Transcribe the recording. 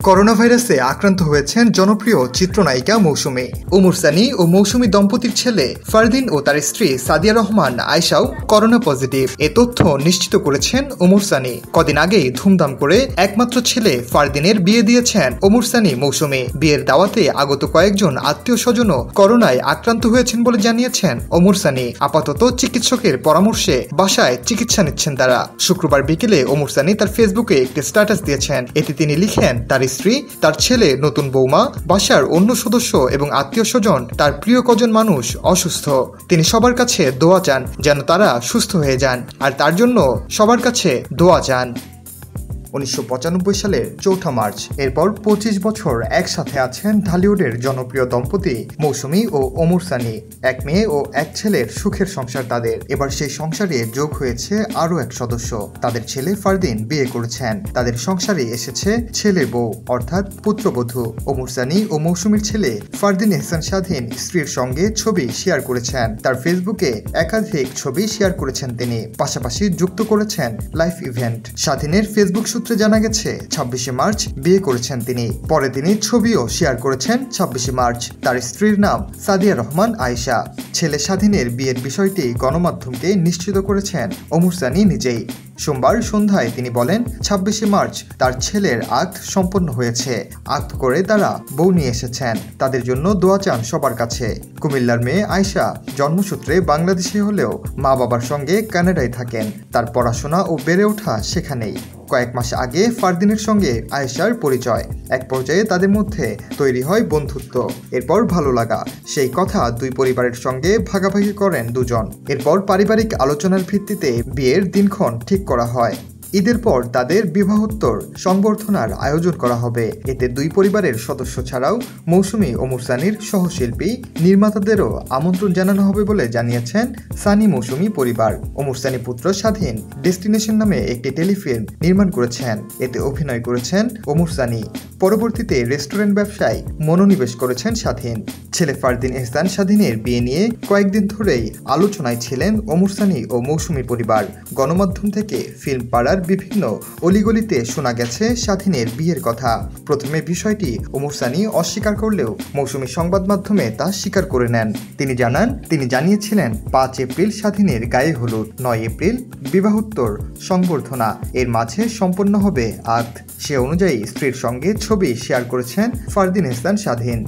Corona ভাইরাসে আক্রান্ত হয়েছেন জনপ্রিয় চিত্রনায়িকা মৌসুমী। ওমর সানি ও মৌসুমী দম্পতির ছেলে ফারদিন ও তার স্ত্রী সাদিয়া রহমান আয়েশাও করোনা পজিটিভ। এ তথ্য নিশ্চিত করেছেন ওমর সানি। কদিন আগেই ধুমধাম করে একমাত্র ছেলে ফারদিনের বিয়ে দিয়েছেন ওমর সানি মৌসুমী। বিয়ের দাওয়াতে আগত কয়েকজন আত্মীয় স্বজনও করোনায় আক্রান্ত হয়েছেন বলে জানিয়েছেন ওমর সানি। আপাতত চিকিৎসকের পরামর্শে বাসায় চিকিৎসা নিচ্ছেন তারা। শুক্রবার বিকেলে ওমর সানি তার ফেসবুকে একটি স্ট্যাটাস দিয়েছেন। এতে তিনি লিখেন, তার স্ত্রী, তার ছেলে, নতুন বৌমা, বাসার অন্য সদস্য এবং আত্মীয় স্বজন, তার প্রিয় কজন মানুষ অসুস্থ। তিনি সবার কাছে দোয়া চান যেন তারা সুস্থ হয়ে যান, আর তার জন্য সবার কাছে দোয়া চান। 1995 সালের 4 মার্চ। এরপর 25 বছর একসাথে আছেন ঢালিউডের জনপ্রিয় দম্পতি মৌসুমী ও ওমর সানি। এক মেয়ে ও এক ছেলের সুখের সংসার তাদের। এবার সেই সংসারে যোগ হয়েছে আরও এক সদস্য। তাদের ছেলে ফারদিন বিয়ে করেছেন। তাদের সংসারে এসেছে ছেলে বউ, অর্থাৎ পুত্রবধূ। ওমর সানি ও মৌসুমীর ছেলে ফারদিন এহসান স্বাধীন স্ত্রীর সঙ্গে ছবি শেয়ার করেছেন। তার ফেসবুকে একাধিক ছবি শেয়ার করেছেন তিনি। পাশাপাশি যুক্ত করেছেন লাইভ ইভেন্ট। স্বাধীনের ফেসবুক সূত্রে জানা গেছে 26 মার্চ বিয়ে করেছেন তিনি। পরে তিনি ছবিও শেয়ার করেছেন 26 মার্চ। তার স্ত্রীর নাম সাদিয়া রহমান আয়েশা। ছেলে স্বাধীনের বিয়ের বিষয়টি গণমাধ্যমকে নিশ্চিত করেছেন ওমর সানি নিজেই। সোমবার সন্ধ্যায় তিনি বলেন, 26 মার্চ তার ছেলের আক্ত সম্পন্ন হয়েছে। আক্ত করে তারা বউ নিয়ে এসেছেন। তাদের জন্য দোয়া চান সবার কাছে। কুমিল্লার মেয়ে আয়েশা জন্মসূত্রে বাংলাদেশি হলেও মা বাবার সঙ্গে কানাডায় থাকেন। তার পড়াশোনা ও বেড়ে ওঠা সেখানেই। কয়েক মাস আগে ফারদিনের সঙ্গে আয়েশার পরিচয়। এক পর্যায়ে তাদের মধ্যে তৈরি হয় বন্ধুত্ব, এরপর ভালো লাগা। সেই কথা দুই পরিবারের সঙ্গে ভাগাভাগি করেন দুজন। এরপর পারিবারিক আলোচনার ভিত্তিতে বিয়ের দিনক্ষণ ঠিক করা হয়। ঈদের পর তাদের বিবাহোত্তর সংবর্ধনার আয়োজন করা হবে। এতে দুই পরিবারের সদস্য ছাড়াও মৌসুমী ওমর সানির সহশিল্পী, নির্মাতাদেরও আমন্ত্রণ জানানো হবে বলে জানিয়েছেন সানি মৌসুমী পরিবার। ওমর সানি পুত্র স্বাধীন ডেস্টিনেশন নামে একটি টেলিফিল্ম নির্মাণ করেছেন। এতে অভিনয় করেছেন ওমর সানি। পরবর্তীতে রেস্টুরেন্ট ব্যবসায় মনোনিবেশ করেছেন স্বাধীন। ছেলে ফারদিন এহসান স্বাধীনের বিয়ে নিয়ে কয়েকদিন ধরেই আলোচনায় ছিলেন ওমর সানি ও মৌসুমী পরিবার। গণমাধ্যম থেকে ফিল্ম পাড়ার বিভিন্ন অলিগলিতে শোনা গেছে স্বাধীনের বিয়ের কথা। প্রথমে বিষয়টি ওমর সানি অস্বীকার করলেও মৌসুমী সংবাদ মাধ্যমে তা স্বীকার করে নেন। তিনি জানান, তিনি জানিয়েছিলেন 5 এপ্রিল স্বাধীনের গায়ে হলুদ, 9 এপ্রিল বিবাহোত্তর সংবর্ধনা, এর মাঝে সম্পন্ন হবে আক্ত। সে অনুযায়ী স্ত্রীর সঙ্গে ছবি শেয়ার করেছেন ফারদিন এহসান স্বাধীন।